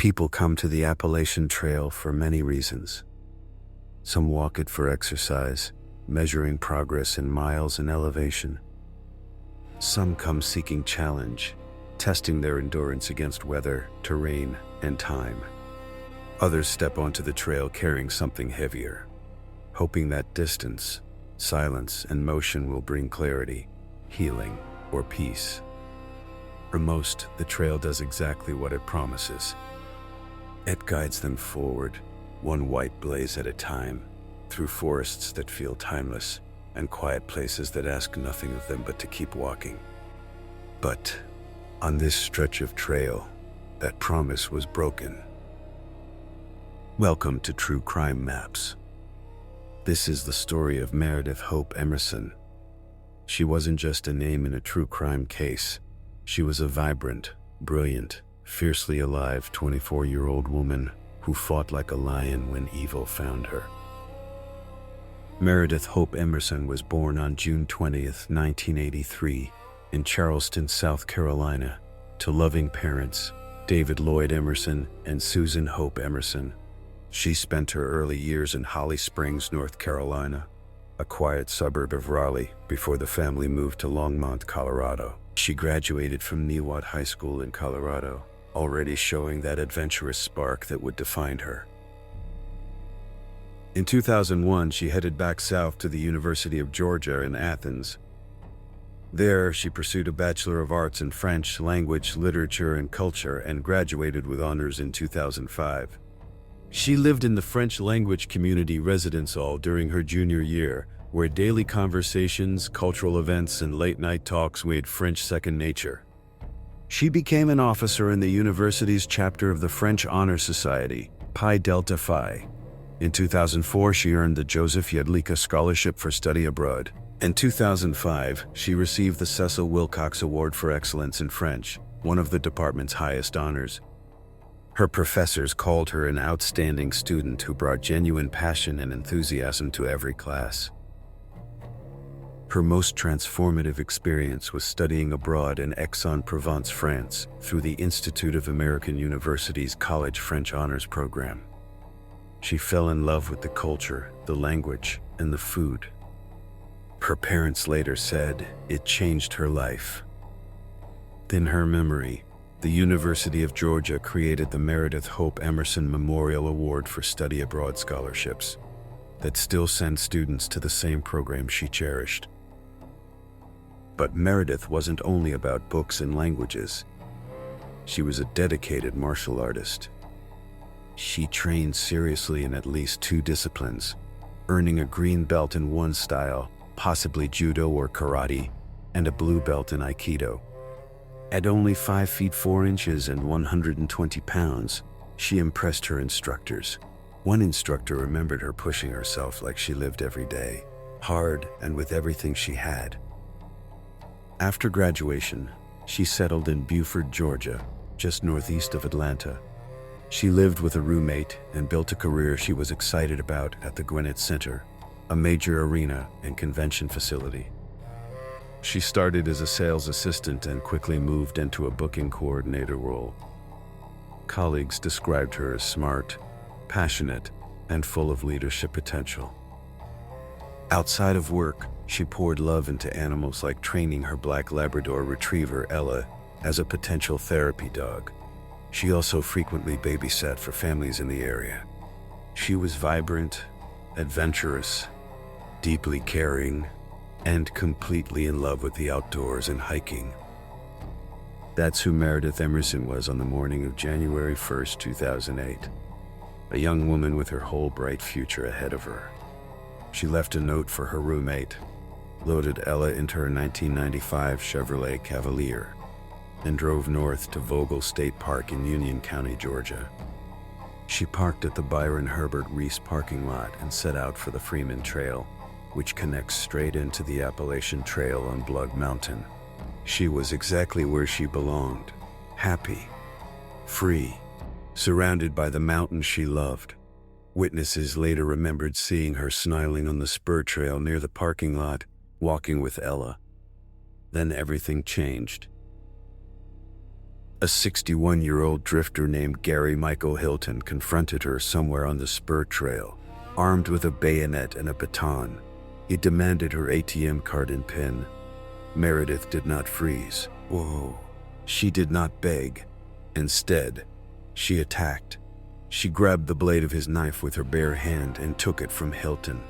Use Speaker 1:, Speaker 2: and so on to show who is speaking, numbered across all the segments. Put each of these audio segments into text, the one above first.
Speaker 1: People come to the Appalachian Trail for many reasons. Some walk it for exercise, measuring progress in miles and elevation. Some come seeking challenge, testing their endurance against weather, terrain, and time. Others step onto the trail carrying something heavier, hoping that distance, silence, and motion will bring clarity, healing, or peace. For most, the trail does exactly what it promises. It guides them forward, one white blaze at a time, through forests that feel timeless and quiet places that ask nothing of them but to keep walking. But on this stretch of trail, that promise was broken. Welcome to True Crime Maps. This is the story of Meredith Hope Emerson. She wasn't just a name in a true crime case. She was a vibrant, brilliant, fiercely alive 24-year-old woman who fought like a lion when evil found her. Meredith Hope Emerson was born on June 20th, 1983, in Charleston, South Carolina, to loving parents, David Lloyd Emerson and Susan Hope Emerson. She spent her early years in Holly Springs, North Carolina, a quiet suburb of Raleigh, before the family moved to Longmont, Colorado. She graduated from Newark High School in Colorado, already showing that adventurous spark that would define her. In 2001, she headed back south to the University of Georgia in Athens. There, she pursued a Bachelor of Arts in French language, literature, and culture, and graduated with honors in 2005. She lived in the French language community residence hall during her junior year, where daily conversations, cultural events, and late-night talks made French second nature. She became an officer in the university's chapter of the French Honor Society, Pi Delta Phi. In 2004, she earned the Joseph Yedlicka Scholarship for Study Abroad. In 2005, she received the Cecil Wilcox Award for Excellence in French, one of the department's highest honors. Her professors called her an outstanding student who brought genuine passion and enthusiasm to every class. Her most transformative experience was studying abroad in Aix-en-Provence, France, through the Institute of American University's College French Honors Program. She fell in love with the culture, the language, and the food. Her parents later said it changed her life. In her memory, the University of Georgia created the Meredith Hope Emerson Memorial Award for Study Abroad scholarships that still send students to the same program she cherished. But Meredith wasn't only about books and languages. She was a dedicated martial artist. She trained seriously in at least 2 disciplines, earning a green belt in one style, possibly judo or karate, and a blue belt in aikido. At only 5 feet 4 inches and 120 pounds, she impressed her instructors. One instructor remembered her pushing herself like she lived every day, hard and with everything she had. After graduation, she settled in Beaufort, Georgia, just northeast of Atlanta. She lived with a roommate and built a career she was excited about at the Gwinnett Center, a major arena and convention facility. She started as a sales assistant and quickly moved into a booking coordinator role. Colleagues described her as smart, passionate, and full of leadership potential. Outside of work, she poured love into animals, like training her black Labrador retriever Ella as a potential therapy dog. She also frequently babysat for families in the area. She was vibrant, adventurous, deeply caring, and completely in love with the outdoors and hiking. That's who Meredith Emerson was on the morning of January 1st, 2008. A young woman with her whole bright future ahead of her. She left a note for her roommate, loaded Ella into her 1995 Chevrolet Cavalier, and drove north to Vogel State Park in Union County, Georgia. She parked at the Byron Herbert Reese parking lot and set out for the Freeman Trail, which connects straight into the Appalachian Trail on Blood Mountain. She was exactly where she belonged, happy, free, surrounded by the mountains she loved. Witnesses later remembered seeing her smiling on the spur trail near the parking lot, walking with Ella. Then everything changed. A 61-year-old drifter named Gary Michael Hilton confronted her somewhere on the spur trail, armed with a bayonet and a baton. He demanded her ATM card and PIN. Meredith did not freeze. Whoa. She did not beg. Instead, she attacked. She grabbed the blade of his knife with her bare hand and took it from Hilton.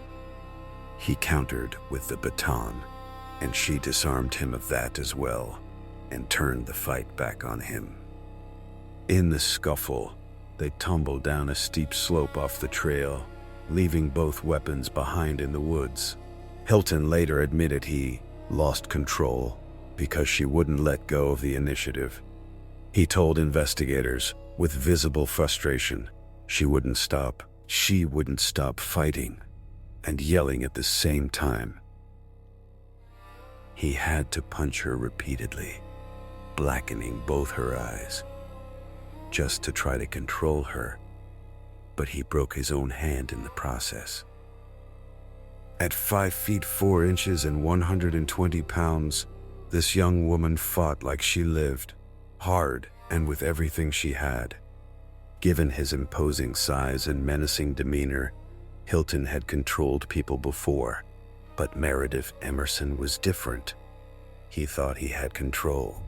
Speaker 1: He countered with the baton, and she disarmed him of that as well and turned the fight back on him. In the scuffle, they tumbled down a steep slope off the trail, leaving both weapons behind in the woods. Hilton later admitted he lost control because she wouldn't let go of the initiative. He told investigators, with visible frustration, she wouldn't stop. She wouldn't stop fighting and yelling at the same time. He had to punch her repeatedly, blackening both her eyes, just to try to control her, but he broke his own hand in the process. At 5 feet 4 inches and 120 pounds, this young woman fought like she lived, hard and with everything she had. Given his imposing size and menacing demeanor, Hilton had controlled people before, but Meredith Emerson was different. He thought he had control.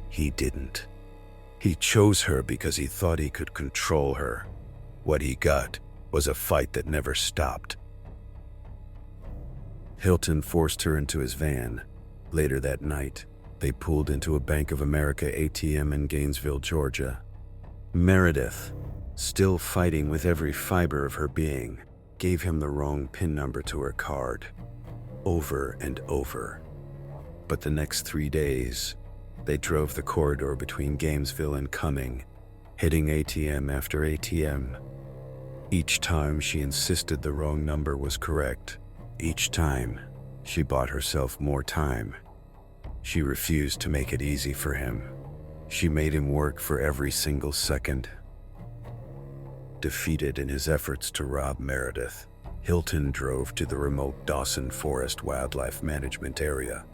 Speaker 1: He didn't. He chose her because he thought he could control her. What he got was a fight that never stopped. Hilton forced her into his van. Later that night, they pulled into a Bank of America ATM in Gainesville, Georgia. Meredith, still fighting with every fiber of her being, gave him the wrong PIN number to her card, over and over. But the next 3 days, they drove the corridor between Gainesville and Cumming, hitting ATM after ATM. Each time she insisted the wrong number was correct. Each time, she bought herself more time. She refused to make it easy for him. She made him work for every single second. Defeated in his efforts to rob Meredith, Hilton drove to the remote Dawson Forest Wildlife Management Area.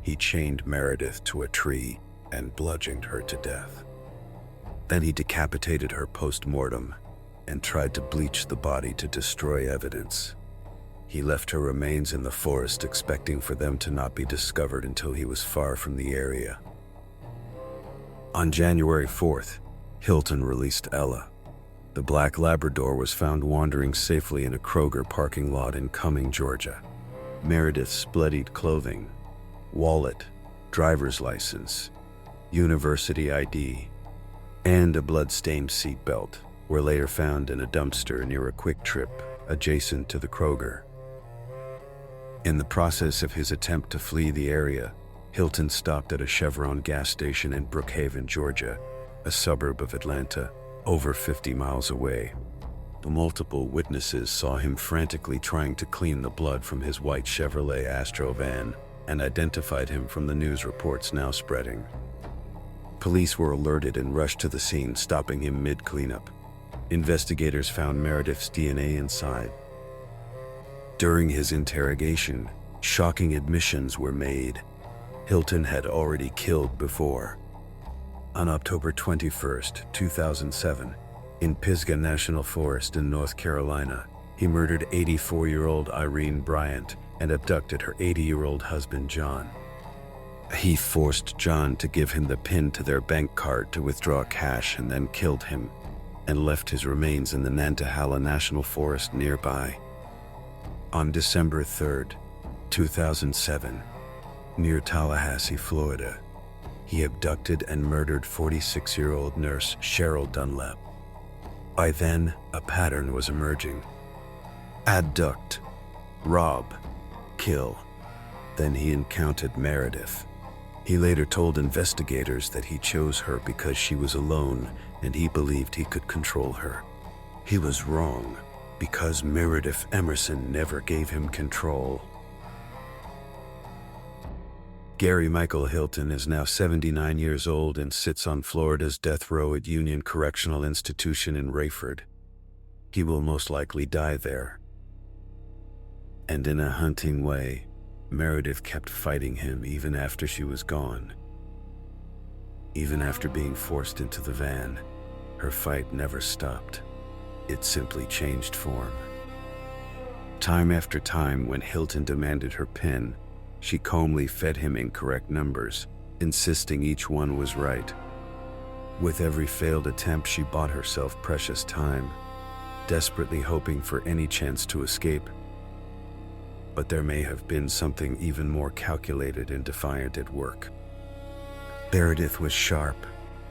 Speaker 1: He chained Meredith to a tree and bludgeoned her to death. Then he decapitated her post-mortem and tried to bleach the body to destroy evidence. He left her remains in the forest, expecting for them to not be discovered until he was far from the area. On January 4th, Hilton released Ella. The black Labrador was found wandering safely in a Kroger parking lot in Cumming, Georgia. Meredith's bloodied clothing, wallet, driver's license, university ID, and a blood-stained seatbelt were later found in a dumpster near a Quick Trip adjacent to the Kroger. In the process of his attempt to flee the area, Hilton stopped at a Chevron gas station in Brookhaven, Georgia, a suburb of Atlanta, over 50 miles away. The multiple witnesses saw him frantically trying to clean the blood from his white Chevrolet Astro van and identified him from the news reports now spreading. Police were alerted and rushed to the scene, stopping him mid-cleanup. Investigators found Meredith's DNA inside. During his interrogation, shocking admissions were made. Hilton had already killed before. On October 21, 2007, in Pisgah National Forest in North Carolina, he murdered 84-year-old Irene Bryant and abducted her 80-year-old husband, John. He forced John to give him the PIN to their bank card to withdraw cash and then killed him, and left his remains in the Nantahala National Forest nearby. On December 3, 2007, near Tallahassee, Florida, he abducted and murdered 46-year-old nurse Cheryl Dunlap. By then, a pattern was emerging. Abduct, rob, kill. Then he encountered Meredith. He later told investigators that he chose her because she was alone and he believed he could control her. He was wrong, because Meredith Emerson never gave him control. Gary Michael Hilton is now 79 years old and sits on Florida's death row at Union Correctional Institution in Rayford. He will most likely die there. And in a haunting way, Meredith kept fighting him even after she was gone. Even after being forced into the van, her fight never stopped. It simply changed form. Time after time, when Hilton demanded her PIN, she calmly fed him incorrect numbers, insisting each one was right. With every failed attempt, she bought herself precious time, desperately hoping for any chance to escape. But there may have been something even more calculated and defiant at work. Meredith was sharp,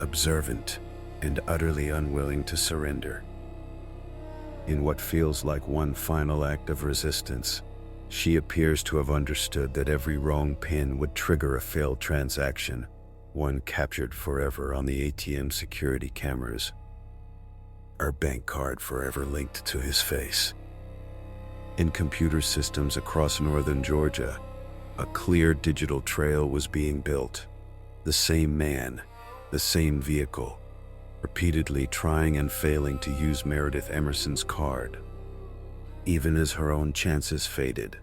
Speaker 1: observant, and utterly unwilling to surrender. In what feels like one final act of resistance, she appears to have understood that every wrong PIN would trigger a failed transaction, one captured forever on the ATM security cameras. Her bank card forever linked to his face. In computer systems across northern Georgia, a clear digital trail was being built. The same man, the same vehicle, repeatedly trying and failing to use Meredith Emerson's card. Even as her own chances faded,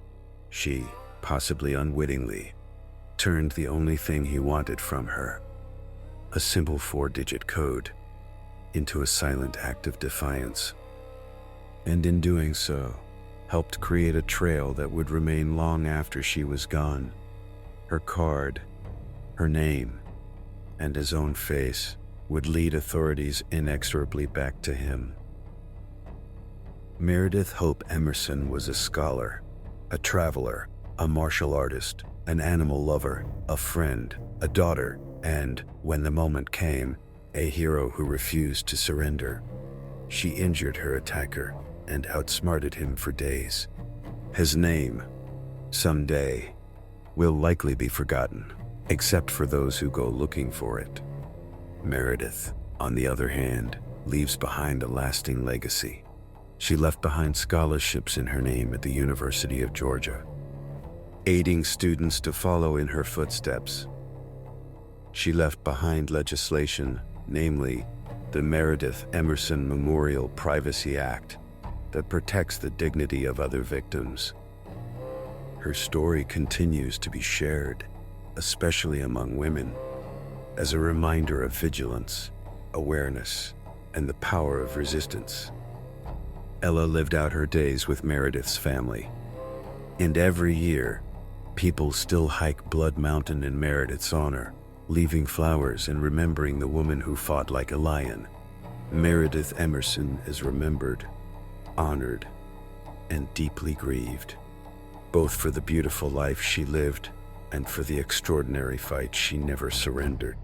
Speaker 1: she, possibly unwittingly, turned the only thing he wanted from her, a simple 4-digit code, into a silent act of defiance. And in doing so, helped create a trail that would remain long after she was gone. Her card, her name, and his own face would lead authorities inexorably back to him. Meredith Hope Emerson was a scholar, a traveler, a martial artist, an animal lover, a friend, a daughter, and, when the moment came, a hero who refused to surrender. She injured her attacker and outsmarted him for days. His name, someday, will likely be forgotten, except for those who go looking for it. Meredith, on the other hand, leaves behind a lasting legacy. She left behind scholarships in her name at the University of Georgia, aiding students to follow in her footsteps. She left behind legislation, namely the Meredith Emerson Memorial Privacy Act, that protects the dignity of other victims. Her story continues to be shared, especially among women, as a reminder of vigilance, awareness, and the power of resistance. Ella lived out her days with Meredith's family, and every year, people still hike Blood Mountain in Meredith's honor, leaving flowers and remembering the woman who fought like a lion. Meredith Emerson is remembered, honored, and deeply grieved, both for the beautiful life she lived and for the extraordinary fight she never surrendered.